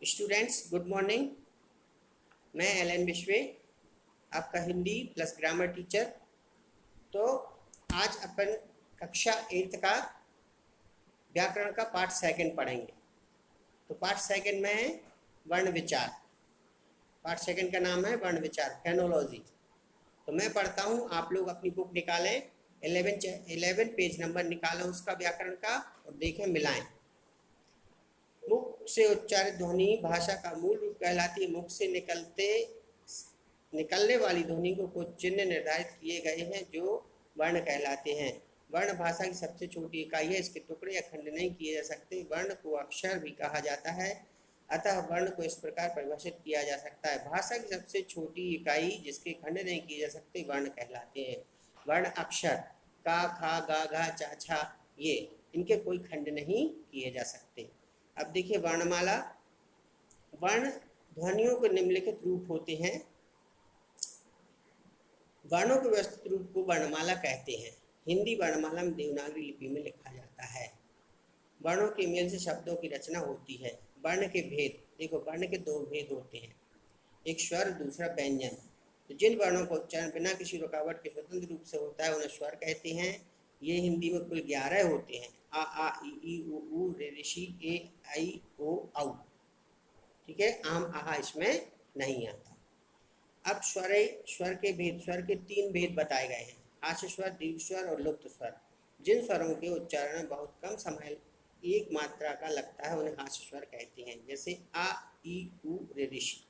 Students good morning. मैं L विश्वे, आपका हिंदी प्लस ग्रामर टीचर। तो आज अपन कक्षा 8 का व्याकरण का पार्ट सेकंड पढ़ेंगे। तो पार्ट सेकंड में है वर्ण विचार। पार्ट सेकंड का नाम है वर्ण विचार, फेनोलॉजी। तो मैं पढ़ता हूँ, आप लोग अपनी बुक निकालें, 11 पेज नंबर निकालें उसका व्याकरण का और देखें, मिलाएं। मुख से उच्चारित ध्वनि भाषा का मूल रूप कहलाती है। मुख से निकलने वाली ध्वनि को कुछ चिन्ह निर्धारित किए गए हैं जो वर्ण कहलाते हैं। वर्ण भाषा की सबसे छोटी इकाई है, इसके टुकड़े या खंड नहीं किए जा सकते। वर्ण को अक्षर भी कहा जाता है, अतः वर्ण को इस प्रकार परिभाषित किया जा सकता है। भाषा की सबसे छोटी इकाई जिसके खंड नहीं किए जा सकते वर्ण कहलाते हैं। वर्ण अक्षर का, खा, गा, घा, चा, छा, ये इनके कोई खंड नहीं किए जा सकते। अब देखिए वर्णमाला। वर्ण ध्वनियों के निम्नलिखित रूप होते हैं। वर्णों के व्यवस्थित रूप को वर्णमाला कहते हैं। हिंदी वर्णमाला में देवनागरी लिपि में लिखा जाता है। वर्णों के मेल से शब्दों की रचना होती है। वर्ण के भेद, देखो वर्ण के दो भेद होते हैं, एक स्वर, दूसरा व्यंजन। तो जिन वर्णों का उच्चारण बिना किसी रुकावट के स्वतंत्र रूप से होता है उन्हें स्वर कहते हैं। ये हिंदी में कुल 11 होते हैं। आ ई उ रे ऋषि ए आई ओ औ। ठीक है, आम आहा इसमें नहीं आता। अब स्वर के भेद, स्वर के 3 भेद बताए गए हैं, हास्य स्वर, दीर्घ स्वर और लुप्त स्वर। जिन स्वरों के उच्चारण में बहुत कम समय एक मात्रा का लगता है उन्हें हास्य स्वर कहते हैं, जैसे आ ई उ रे ऋषि।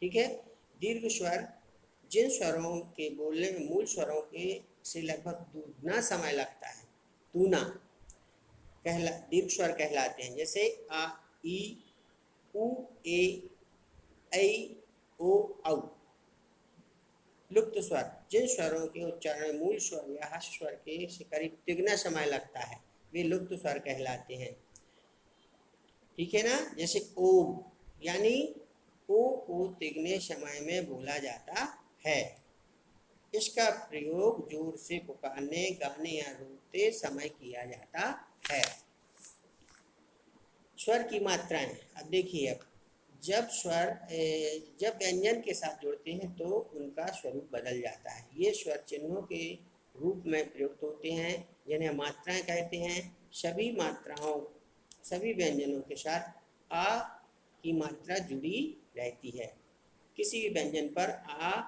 ठीक है। दीर्घ स्वर, जिन स्वरों के बोलने में मूल स्वरों के से लगभग दुगना समय लगता है, दूना दीर्घ स्वर कहलाते हैं, जैसे आ ई उ ए ऐ ओ औ। लुप्त स्वर, जिन स्वरों के उच्चारण में मूल स्वर या हास्य स्वर के से करीब तिगुना समय लगता है वे लुप्त स्वर कहलाते हैं। ठीक है ना, जैसे ओम, यानी ओ को तिगने समय में बोला जाता है। इसका प्रयोग जोर से पुकारने, गाने या रोते समय किया जाता है। स्वर की मात्राएं, अब देखिए, अब जब व्यंजन के साथ जुड़ते हैं तो उनका स्वरूप बदल जाता है। ये स्वर चिन्हों के रूप में प्रयुक्त होते हैं जिन्हें मात्राएं कहते हैं। सभी व्यंजनों के साथ आ की मात्रा जुड़ी रहती है। किसी भी व्यंजन पर आ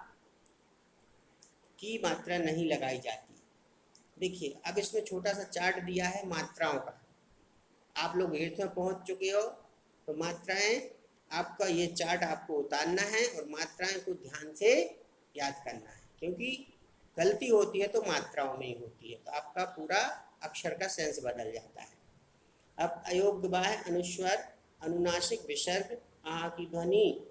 की मात्रा नहीं लगाई जाती। देखिए, अब इसमें छोटा सा चार्ट दिया है मात्राओं का। आप लोग 8th में पहुंच चुके हो, तो मात्राएं, आपका ये चार्ट आपको उतारना है और मात्राएं को ध्यान से याद करना है, क्योंकि गलती होती है तो मात्राओं में ही होती है, तो आपका पूरा अक्षर का सेंस बदल जाता है। अब अयोग्य बाह्य, अनुस्वर, अनुनासिक, विसर्ग, आ की ध्वनि,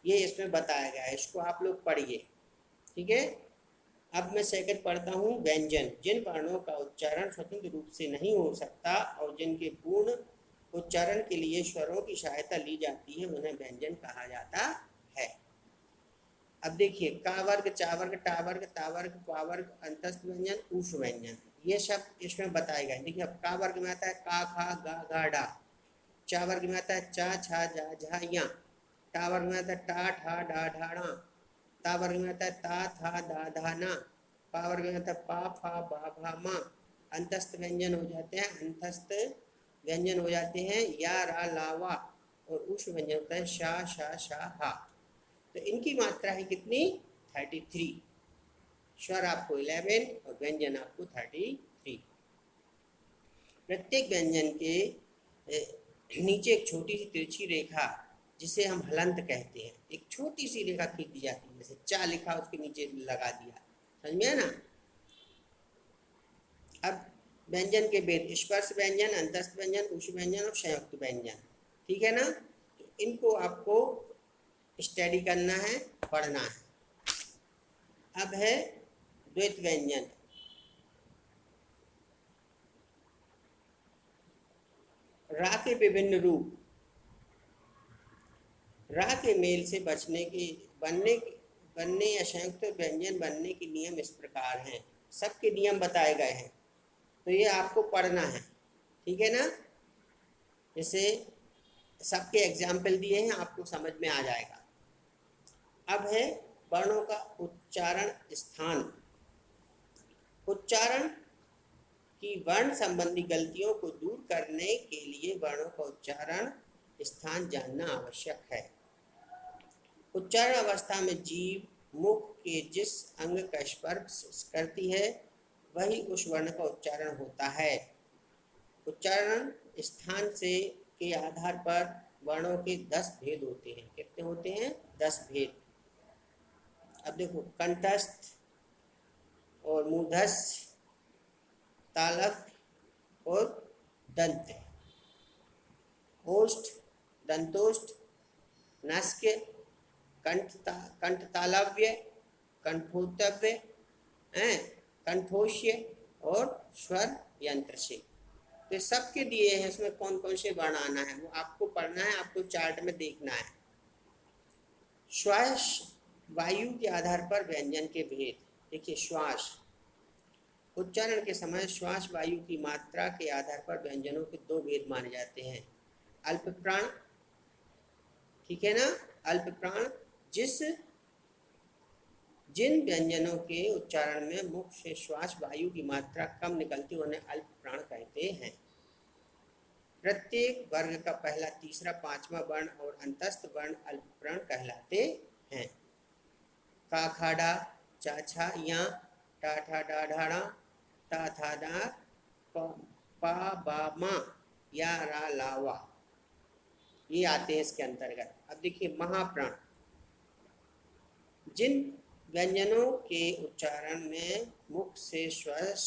ये इसमें बताया गया है, इसको आप लोग पढ़िए। ठीक है। अब मैं सेकंड पढ़ता हूँ, व्यंजन, जिन वर्णों का उच्चारण स्वतंत्र रूप से नहीं हो सकता और जिनके पूर्ण उच्चारण के लिए स्वरों की सहायता ली जाती है उन्हें व्यंजन कहा जाता है। अब देखिए, का वर्ग, चा वर्ग, टा वर्ग, ता वर्ग, पा वर्ग, अंतस्थ व्यंजन, ऊष्म व्यंजन, ये सब इसमें बताए गए। देखिए, अब का वर्ग में आता है का, खा, गा, घा, डा। चा वर्ग में आता है चा, छा, जा, झा, या। टा वर्ग में आता है टा, ठा, डा, ढा, णा। ता वर्ग में आता है ता, था, दा, धा, ना। पा वर्ग में आता है पा, फा, बा, भा, मा। अंतस्थ व्यंजन हो जाते हैं, या, रा, ला, वा। और ऊष्म व्यंजन होता है शा, शा, शा, हा। तो इनकी मात्रा है कितनी? 33। स्वर आपको 11 और व्यंजन आपको 33। प्रत्येक व्यंजन के नीचे एक छोटी सी तिरछी रेखा, जिसे हम हलंत कहते हैं, एक छोटी सी रेखा खींच दी जाती है, जैसे चा लिखा उसके नीचे लगा दिया, समझ में है ना। अब व्यंजन के भेद, स्पर्श व्यंजन, अंतस्थ व्यंजन, ऊष्म व्यंजन और संयुक्त व्यंजन। ठीक है ना, तो इनको आपको स्टडी करना है, पढ़ना है। अब है द्वैत व्यंजन। रा के विभिन्न रूप, रा के मेल से बनने या संयुक्त व्यंजन बनने के नियम इस प्रकार हैं। सबके नियम बताए गए हैं, तो ये आपको पढ़ना है। ठीक है ना, जैसे सबके एग्जाम्पल दिए हैं, आपको समझ में आ जाएगा। अब है वर्णों का उच्चारण स्थान। उच्चारण की वर्ण संबंधी गलतियों को दूर करने के लिए वर्णों का उच्चारण स्थान जानना आवश्यक है। उच्चारण अवस्था में जीभ मुख के जिस अंग का स्पर्श करती है वही उस वर्ण का उच्चारण होता है। उच्चारण स्थान से के आधार पर वर्णों के 10 भेद होते हैं। कितने होते हैं? 10 भेद। अब देखो, कंठस्थ और मूर्धस्य, तालव्य और दंत, ओष्ठ, दंतोष्ठ, नासिक, कंठतालव्य, कंठोत्तव्य, कंठोष्य और स्वर यंत्र से। तो सबके दिए हैं, इसमें कौन कौन से वर्ण आना है वो आपको पढ़ना है, आपको चार्ट में देखना है। श्वास वायु के आधार पर व्यंजन के भेद। देखिए, श्वास उच्चारण के समय श्वास वायु की मात्रा के आधार पर व्यंजनों के 2 भेद माने जाते हैं। अल्प प्राण, ठीक है ना, अल्प प्राण, जिन व्यंजनों के उच्चारण में मुख से श्वास वायु की मात्रा कम निकलती उन्हें अल्प प्राण कहते हैं। प्रत्येक वर्ग का पहला, तीसरा, पांचवा वर्ण और अंतस्थ वर्ण अल्प प्राण कहलाते हैं। का खा डा, चा छा या, टा ठा डा ढाड़ा, ता था डा, पा बा मा, या रा ला वा, ये आते हैं इसके अंतर्गत। अब देखिए, महाप्राण, जिन व्यंजनों के उच्चारण में मुख से श्वास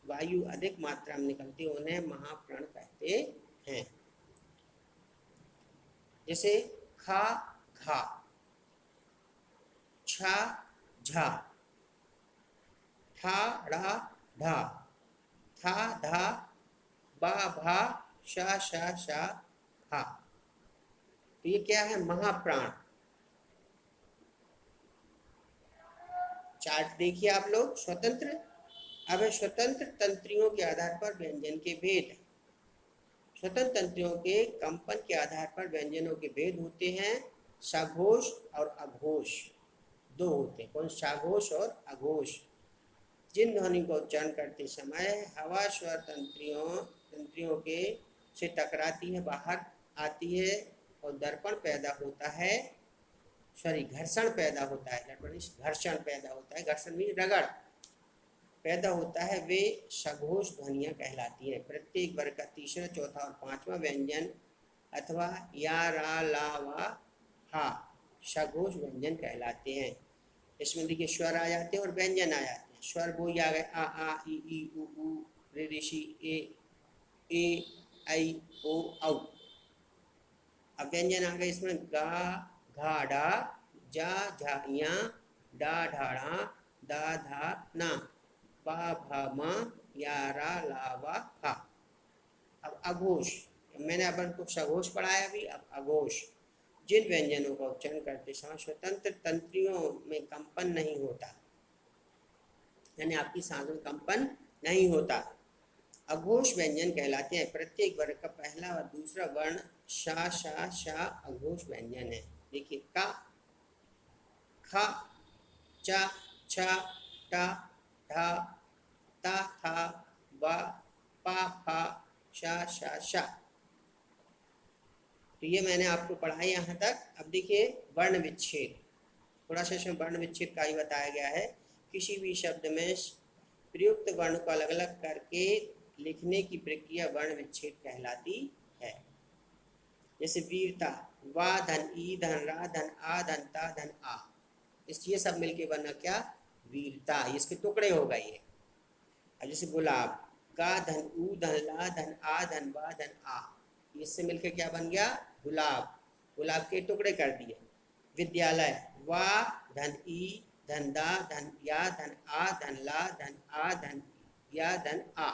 वायु अधिक मात्रा में निकलती है उन्हें महाप्राण कहते हैं। जैसे खा खा, छा झा, ठा ढ़ा ढा, था धा, बा भा, शा शा शा फा। तो ये क्या है? महाप्राण। चार्ट देखिए आप लोग। स्वतंत्र, अब है स्वतंत्र तंत्रियों के आधार पर व्यंजन के भेद। स्वतंत्र तंत्रियों के कंपन के आधार पर व्यंजनों के भेद होते हैं। सघोष और अघोष 2 होते हैं। कौन? सघोष और अघोष। जिन ध्वनि का उच्चारण करते समय हवा स्वर तंत्रियों के से टकराती है, बाहर आती है और दर्पण पैदा होता है, घर्षण पैदा होता है। घर्षण पैदा होता है, घर्षण मीन रगड़ पैदा होता है, वे सघोष ध्वनियाँ कहलाती हैं। प्रत्येक वर्ग का तीसरा, चौथा और पांचवा व्यंजन अथवा या रा ला वा हा सघोष व्यंजन कहलाते हैं। इसमें देखिए स्वर आ जाते हैं और व्यंजन आ जाते हैं। स्वर वो आ गए, आ ई उ रे ऋषि ए ऐ ओ औ। अब व्यंजन आ गए इसमें गा घा डा, जा झा या, डा ढाड़ा, दा धा ना, पा भा मा, या रा ला वा फा। अब अघोष, मैंने अपन को सघोष पढ़ाया अभी। अब अघोष, जिन व्यंजनों का उच्चारण करते समय स्वतंत्र तंत्रियों में कंपन नहीं होता, यानी आपकी सांसों में कंपन नहीं होता, अघोष व्यंजन कहलाते हैं। प्रत्येक वर्ग का पहला और दूसरा वर्ण शा शा शा अघोष व्यंजन है। देखिए, का, खा, चा छा, टा ढा, ता था, बा पा फा, शा शा शा। तो ये मैंने आपको पढ़ाया यहाँ तक। अब देखिए वर्ण विच्छेद, थोड़ा सा इसमें वर्ण विच्छेद का ही बताया गया है। किसी भी शब्द में प्रयुक्त वर्ण को अलग अलग करके लिखने की प्रक्रिया वर्ण विच्छेद कहलाती है। जैसे वीरता, वा धन ई धन रा धन आ धन ता धन आ, ये सब मिलके बना क्या? वीरता। इसके टुकड़े हो गए ये। अब जैसे गुलाब, का धन ऊ धन ला धन आ धन बा धन आ, इससे मिलके क्या बन गया? गुलाब। गुलाब के टुकड़े कर दिए। विद्यालय, वा धन ई धन दा धन या धन आ धन ला धन आ धन या धन आ,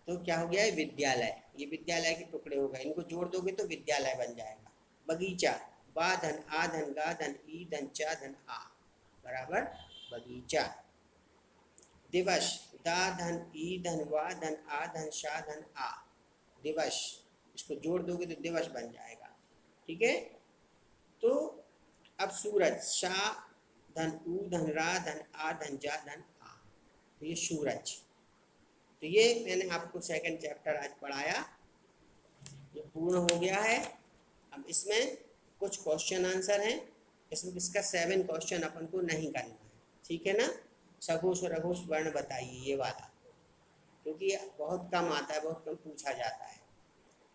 तो क्या हो गया? विद्यालय। ये विद्यालय के टुकड़े हो गए, इनको जोड़ दोगे तो विद्यालय बन जाएगा। बगीचा, बा धन आ धन गा धन ई धन चा धन आ बराबर बगीचा। दिवस, दा धन ई धन वा धन आ धन शा धन आ, दिवस। इसको जोड़ दोगे तो दिवस बन जाएगा। ठीक है, तो अब सूरज, शा धन ऊ धन रा धन आ धन जा धन आ, तो ये सूरज। तो ये मैंने आपको सेकंड चैप्टर आज पढ़ाया, ये पूर्ण हो गया है। अब इसमें कुछ क्वेश्चन आंसर हैं, इसमें इसका 7 क्वेश्चन अपन को नहीं करना है। ठीक है ना, सघोष और अघोष वर्ण बताइए, ये वाला, क्योंकि बहुत कम आता है, बहुत कम पूछा जाता है,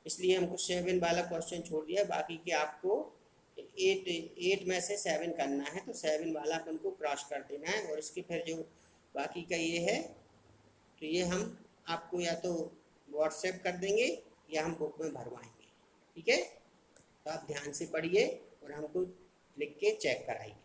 इसलिए हमको 7 वाला क्वेश्चन छोड़ दिया। बाकी के आपको 8 में से 7 करना है, तो 7 वाला अपन को क्रॉस कर देना है। और इसके फिर जो बाकी का ये है, तो ये हम आपको या तो व्हाट्सएप कर देंगे या हम बुक में भरवाएंगे। ठीक है, तो आप ध्यान से पढ़िए और हमको लिख के चेक कराइए।